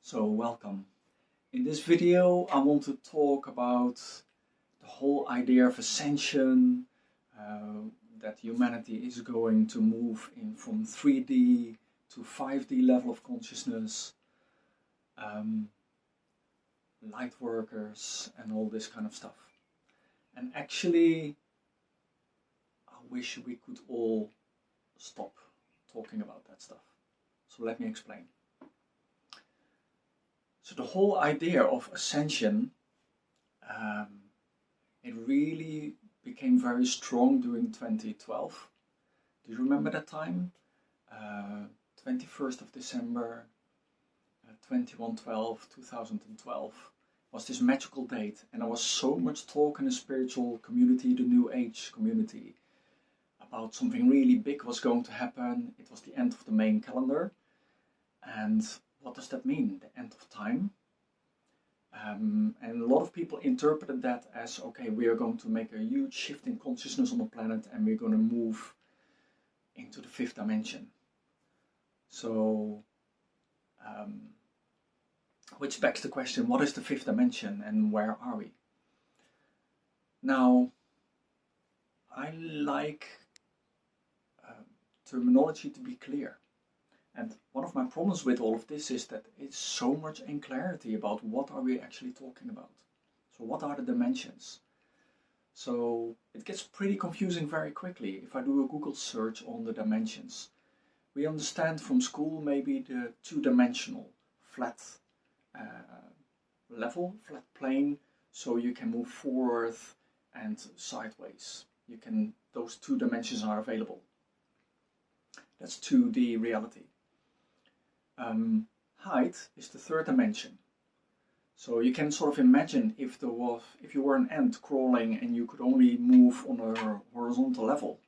So welcome. In this video I want to talk about the whole idea of ascension, that humanity is going to move in from 3D to 5D level of consciousness, light workers and all this kind of stuff. And actually I wish we could all stop talking about that stuff. So let me explain. So the whole idea of ascension, it really became very strong during 2012. Do you remember that time? 21st of December, 2012 was this magical date, and there was so much talk in the spiritual community, the New Age community, about something really big was going to happen. It was the end of the main calendar, and what does that mean? The end of time? And a lot of people interpreted that as, okay, we are going to make a huge shift in consciousness on the planet and we're going to move into the fifth dimension. So, which begs the question, what is the fifth dimension and where are we? Now, I like terminology to be clear. And one of my problems with all of this is that it's so much unclarity about what are we actually talking about. So what are the dimensions? So it gets pretty confusing very quickly if I do a Google search on the dimensions. We understand from school maybe the two-dimensional flat level, flat plane, so you can move forward and sideways. Those two dimensions are available. That's 2D reality. Height is the third dimension. So you can sort of imagine if you were an ant crawling and you could only move on a horizontal level.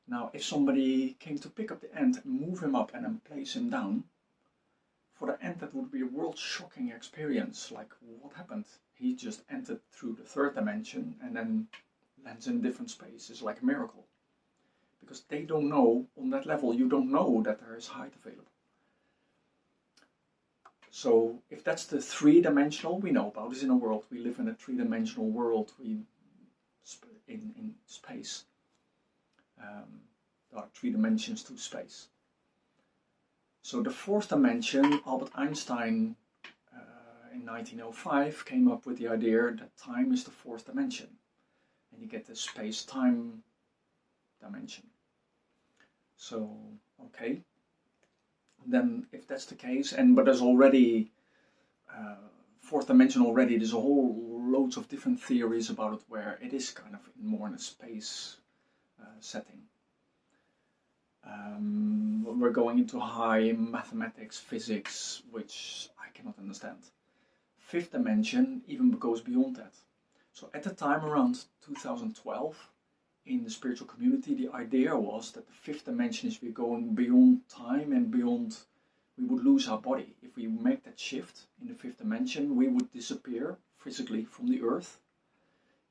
Now if somebody came to pick up the ant and move him up and then place him down, for the ant that would be a world-shocking experience. Like, what happened? He just entered through the third dimension and then lands in a different space. It's like a miracle. Because they don't know, on that level you don't know that there is height available. So if that's the three-dimensional, we know about this in a world. We live in a three-dimensional world. In space. There are three dimensions to space. So the fourth dimension, Albert Einstein in 1905 came up with the idea that time is the fourth dimension. And you get the space-time dimension. So, okay. Then if that's the case, but there's already fourth dimension already, there's a whole loads of different theories about it where it is kind of more in a space setting. We're going into high mathematics, physics, which I cannot understand. Fifth dimension even goes beyond that. So at the time around 2012, in the spiritual community, the idea was that the fifth dimension is we're going beyond time and beyond, we would lose our body. If we make that shift in the fifth dimension, we would disappear physically from the earth.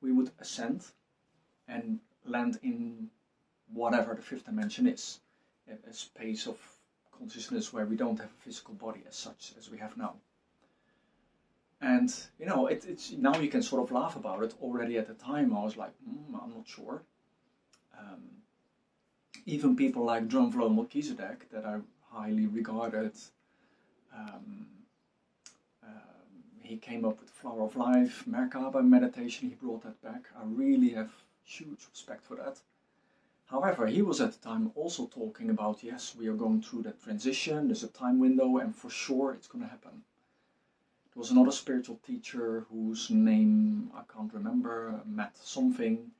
We would ascend and land in whatever the fifth dimension is. A space of consciousness where we don't have a physical body as such as we have now. And you know, it's now you can sort of laugh about it. Already at the time I was like, I'm not sure. Even people like John Melchizedek, that I highly regarded, he came up with Flower of Life, Merkaba meditation, he brought that back. I really have huge respect for that. However, he was at the time also talking about, yes, we are going through that transition, there's a time window, and for sure it's going to happen. There was another spiritual teacher whose name I can't remember, Matt something,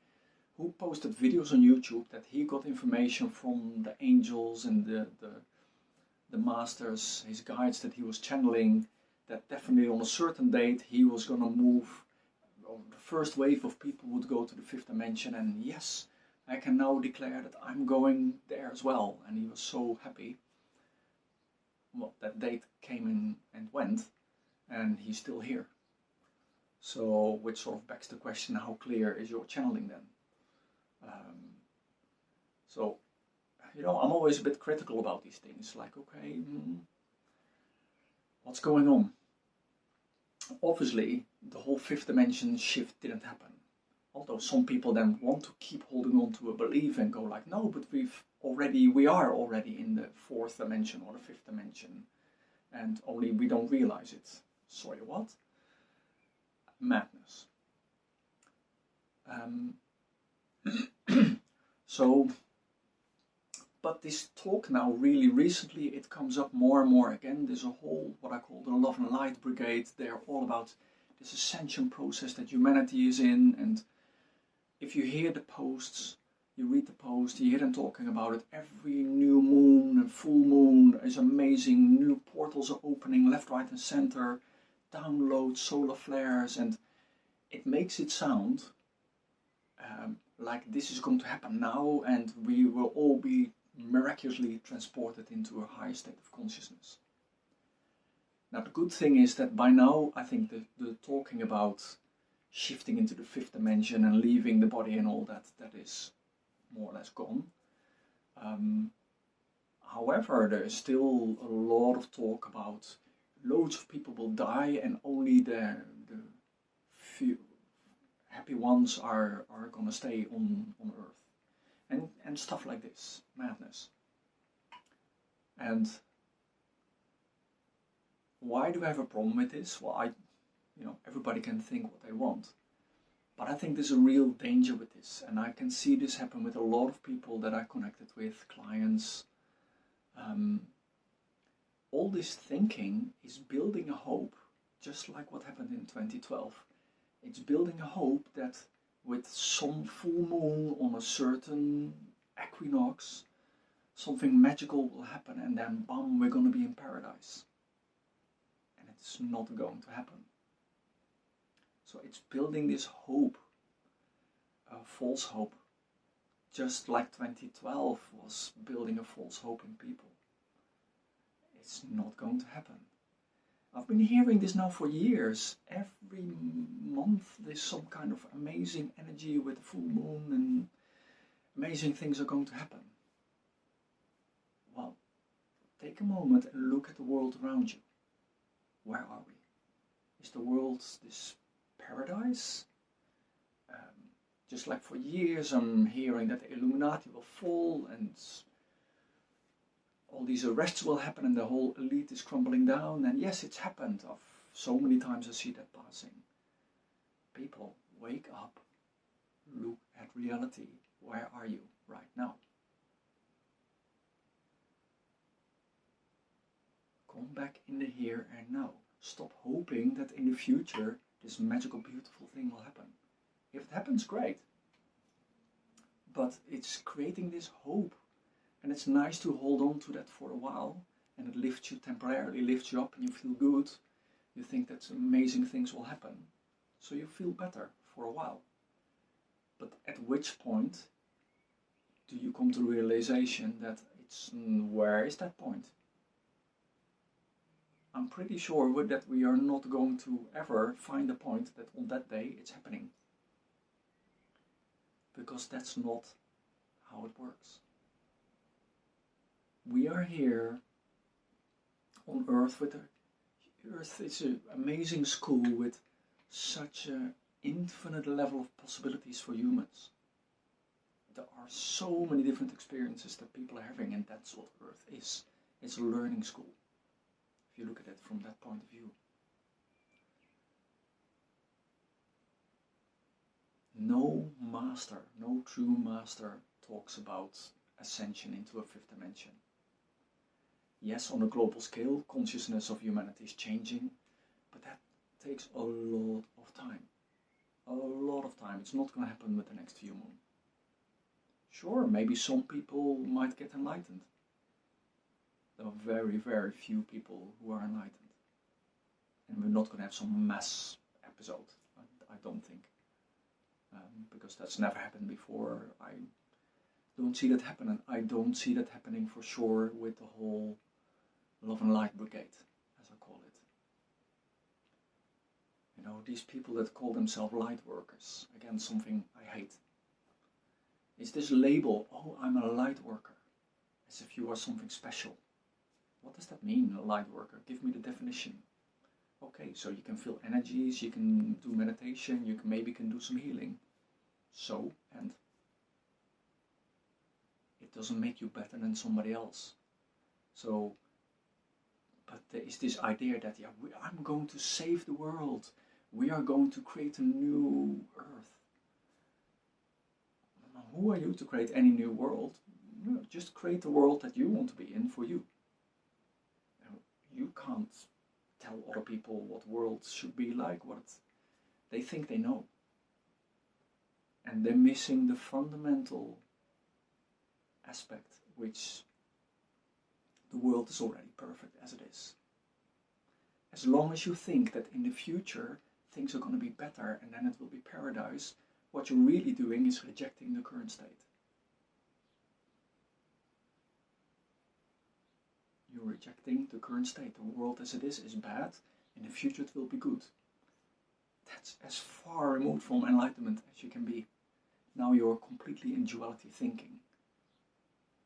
who posted videos on YouTube that he got information from the angels and the masters, his guides that he was channeling, that definitely on a certain date he was going to move, or the first wave of people would go to the fifth dimension, and yes, I can now declare that I'm going there as well. And he was so happy. Well, that date came in and went, and he's still here. So, which sort of begs the question, how clear is your channeling then? So, you know, I'm always a bit critical about these things. Like, okay, What's going on? Obviously, the whole fifth dimension shift didn't happen. Although some people then want to keep holding on to a belief and go like, no, but we are already in the fourth dimension or the fifth dimension, and only we don't realize it. Sorry, what? Madness. So, but this talk now really recently, it comes up more and more again. There's a whole, what I call the Love and Light Brigade. They're all about this ascension process that humanity is in, and if you hear the posts, you read the post, you hear them talking about it. Every new moon and full moon is amazing. New portals are opening left, right and center. Download solar flares, and it makes it sound like this is going to happen now and we will all be miraculously transported into a higher state of consciousness. Now the good thing is that by now I think the talking about shifting into the fifth dimension and leaving the body and all that is more or less gone. However, there is still a lot of talk about loads of people will die and only the few happy ones are going to stay on Earth. And stuff like this. Madness. And why do I have a problem with this? Well, everybody can think what they want. But I think there's a real danger with this. And I can see this happen with a lot of people that I connected with, clients. All this thinking is building a hope, just like what happened in 2012. It's building a hope that with some full moon on a certain equinox, something magical will happen and then bam, we're going to be in paradise. And it's not going to happen. So it's building this hope, false hope, just like 2012 was building a false hope in people. It's not going to happen. I've been hearing this now for years. Every month there's some kind of amazing energy with the full moon and amazing things are going to happen. Well, take a moment and look at the world around you. Where are we? Is the world this paradise? Just like for years I'm hearing that the Illuminati will fall and all these arrests will happen and the whole elite is crumbling down. And yes, it's happened. So many times I see that passing. People, wake up. Look at reality. Where are you right now? Come back in the here and now. Stop hoping that in the future this magical, beautiful thing will happen. If it happens, great. But it's creating this hope. And it's nice to hold on to that for a while. And it lifts you temporarily, lifts you up and you feel good. You think that amazing things will happen. So you feel better for a while. But at which point do you come to the realization that where is that point? I'm pretty sure that we are not going to ever find a point that on that day it's happening. Because that's not how it works. We are here on Earth with Earth is an amazing school with such an infinite level of possibilities for humans. There are so many different experiences that people are having, and that's what Earth is. It's a learning school, if you look at it from that point of view. No master, no true master talks about ascension into a fifth dimension. Yes, on a global scale, consciousness of humanity is changing, but that takes a lot of time. A lot of time. It's not going to happen with the next few moons. Sure, maybe some people might get enlightened. There are very, very few people who are enlightened. And we're not going to have some mass episode, I don't think. Because that's never happened before. I don't see that happening. I don't see that happening for sure with the whole Love and Light Brigade, as I call it. You know, these people that call themselves light workers, again, something I hate. It's this label, oh, I'm a light worker, as if you are something special. What does that mean, a light worker? Give me the definition. Okay, so you can feel energies, you can do meditation, you can maybe can do some healing. So, and it doesn't make you better than somebody else. So, but there is this idea that, yeah, I'm going to save the world. We are going to create a new earth. Who are you to create any new world? No, just create the world that you want to be in for you. You can't tell other people what worlds should be like, what they think they know. And they're missing the fundamental aspect, which the world is already perfect as it is. As long as you think that in the future things are going to be better and then it will be paradise, what you're really doing is rejecting the current state. You're rejecting the current state. The world as it is bad. In the future it will be good. That's as far removed from enlightenment as you can be. Now you're completely in duality thinking.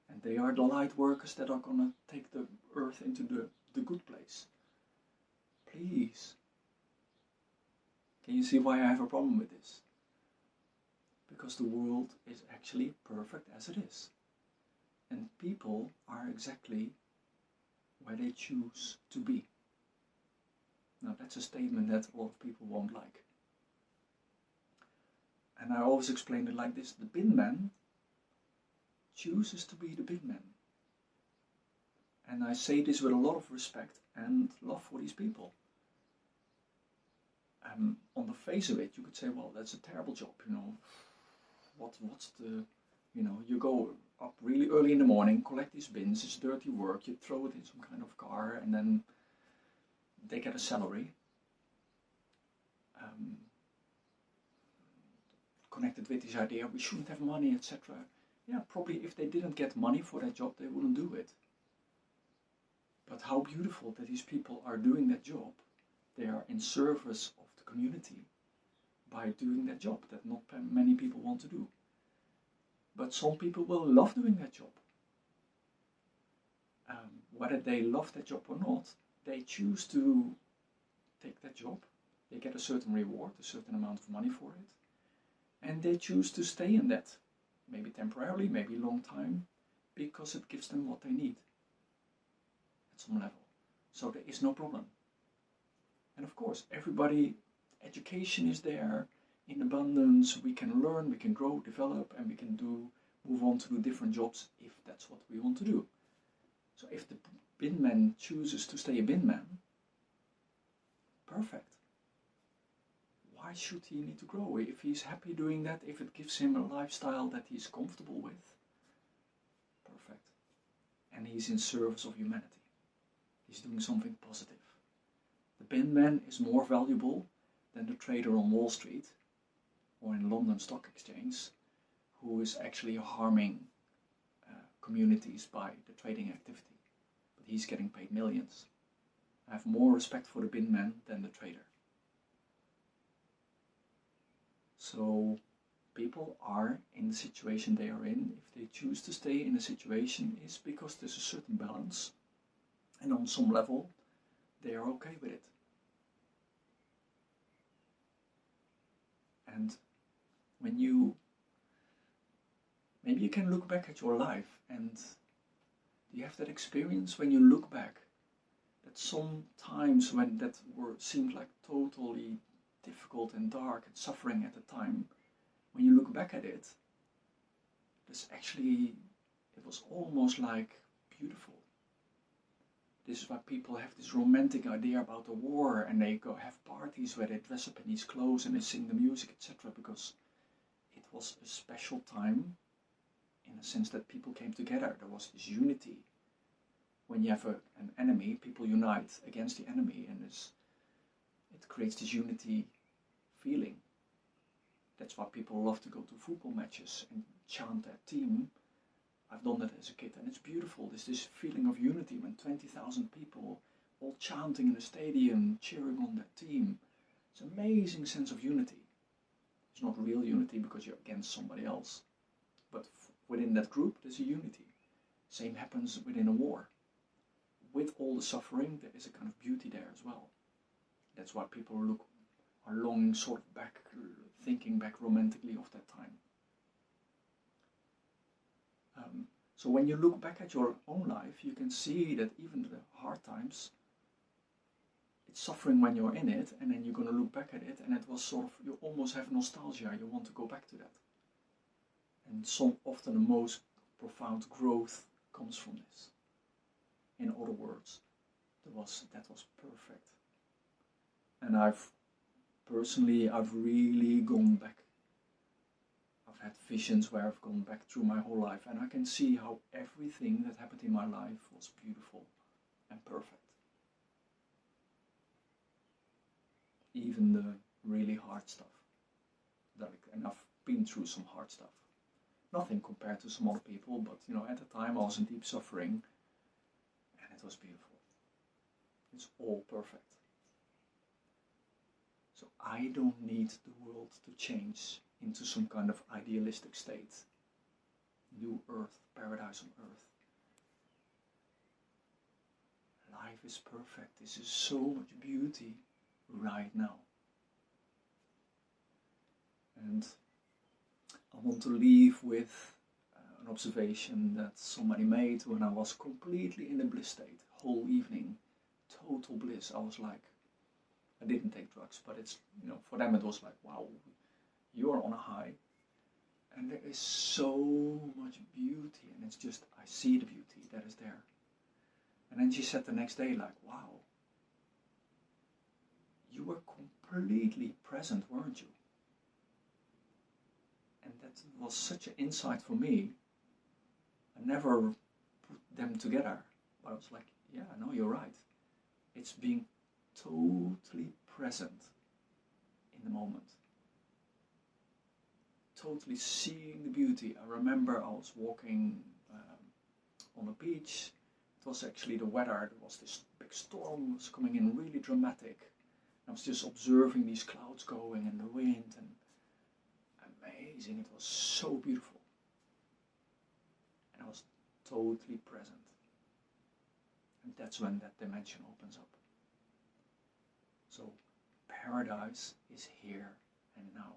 And they are the light workers that are going to take the earth into the good place. Please. Can you see why I have a problem with this? Because the world is actually perfect as it is. And people are exactly where they choose to be. Now that's a statement that a lot of people won't like. And I always explain it like this: the bin man chooses to be the bin man. And I say this with a lot of respect and love for these people. On the face of it, you could say, well, that's a terrible job, you know. What's the, you know, you go up really early in the morning, collect these bins, it's dirty work, you throw it in some kind of car, and then they get a salary. Connected with this idea, we shouldn't have money, etc. Yeah, probably if they didn't get money for that job, they wouldn't do it. But how beautiful that these people are doing that job. They are in service of the community by doing that job that not many people want to do. But some people will love doing that job. Whether they love that job or not, they choose to take that job. They get a certain reward, a certain amount of money for it. And they choose to stay in that, maybe temporarily, maybe a long time, because it gives them what they need at some level. So there is no problem. And of course, everybody, education is there in abundance. We can learn, we can grow, develop, and we can move on to do different jobs if that's what we want to do. So if the bin man chooses to stay a bin man, perfect. Why should he need to grow? If he's happy doing that, if it gives him a lifestyle that he's comfortable with, perfect. And he's in service of humanity. He's doing something positive. The bin man is more valuable than the trader on Wall Street or in London Stock Exchange who is actually harming communities by the trading activity. But he's getting paid millions. I have more respect for the bin man than the trader. So people are in the situation they are in. If they choose to stay in a situation, it's because there's a certain balance, and on some level they are okay with it. And when maybe you can look back at your life, and do you have that experience when you look back that some times when that seemed like totally difficult and dark and suffering at the time, when you look back at it, it was almost like beautiful. This is why people have this romantic idea about the war, and they go have parties where they dress up in these clothes and they sing the music, etc. Because it was a special time in the sense that people came together. There was this unity. When you have an enemy, people unite against the enemy, and it creates this unity feeling. That's why people love to go to football matches and chant their team. I've done that as a kid, and it's beautiful. There's this feeling of unity when 20,000 people all chanting in the stadium, cheering on their team. It's an amazing sense of unity. It's not real unity because you're against somebody else, but within that group there's a unity. Same happens within a war. With all the suffering, there is a kind of beauty there as well. that's why people are longing sort of back, thinking back romantically of that time. So when you look back at your own life, you can see that even the hard times, it's suffering when you're in it, and then you're going to look back at it, and it was sort of, you almost have nostalgia, you want to go back to that. And often the most profound growth comes from this. In other words, that was perfect. And I've really gone back. I've had visions where I've gone back through my whole life, and I can see how everything that happened in my life was beautiful and perfect. Even the really hard stuff. And I've been through some hard stuff. Nothing compared to some other people, but at the time I was in deep suffering, and it was beautiful. It's all perfect. So I don't need the world to change into some kind of idealistic state. New earth, paradise on earth. Life is perfect. This is so much beauty right now. And I want to leave with an observation that somebody made when I was completely in a bliss state, whole evening, total bliss. I was like, I didn't take drugs, but it's, for them it was like, wow, you're on a high. And there is so much beauty, and it's just, I see the beauty that is there. And then she said the next day, like, wow, you were completely present, weren't you? And that was such an insight for me. I never put them together, but I was like, yeah, no, you're right. It's being totally present in the moment. Totally seeing the beauty. I remember I was walking on the beach. It was actually the weather. There was this big storm was coming in, really dramatic. I was just observing these clouds going and the wind, and amazing. It was so beautiful. And I was totally present. And that's when that dimension opens up. So paradise is here and now.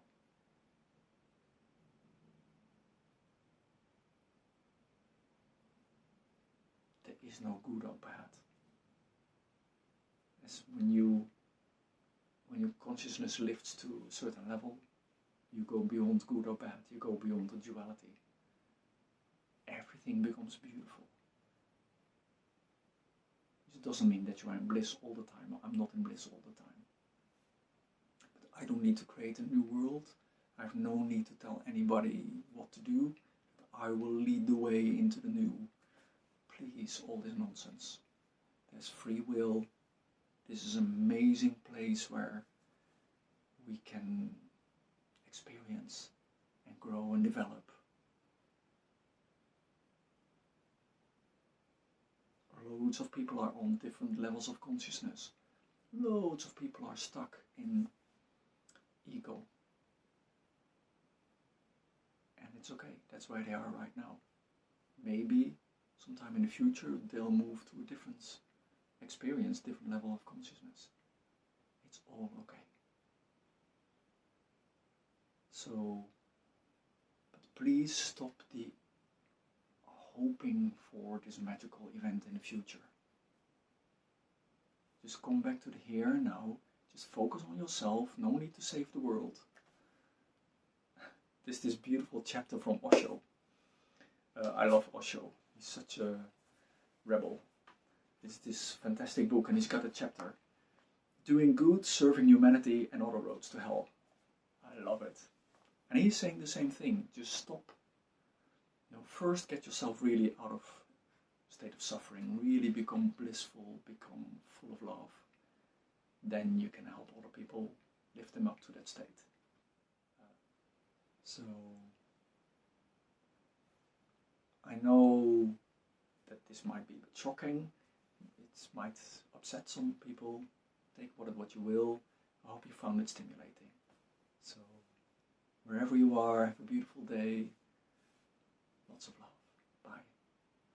There is no good or bad. As when your consciousness lifts to a certain level, you go beyond good or bad, you go beyond the duality. Everything becomes beautiful. It doesn't mean that you are in bliss all the time. I'm not in bliss all the time. But I don't need to create a new world. I have no need to tell anybody what to do. I will lead the way into the new. Please, all this nonsense. There's free will. This is an amazing place where we can experience and grow and develop. Loads of people are on different levels of consciousness. Loads of people are stuck in ego. And it's okay, that's where they are right now. Maybe sometime in the future they'll move to a different experience, different level of consciousness. It's all okay. So, but please stop the hoping for this magical event in the future. Just come back to the here and now. Just focus on yourself. No need to save the world. This beautiful chapter from Osho. I love Osho. He's such a rebel. It's this fantastic book, and he's got a chapter. Doing good, serving humanity, and other roads to hell. I love it. And he's saying the same thing. Just stop. First get yourself really out of state of suffering. Really become blissful, become full of love. Then you can help other people, lift them up to that state. So, I know that this might be a bit shocking. It might upset some people. Take what you will. I hope you found it stimulating. So, wherever you are, have a beautiful day. Lots of love.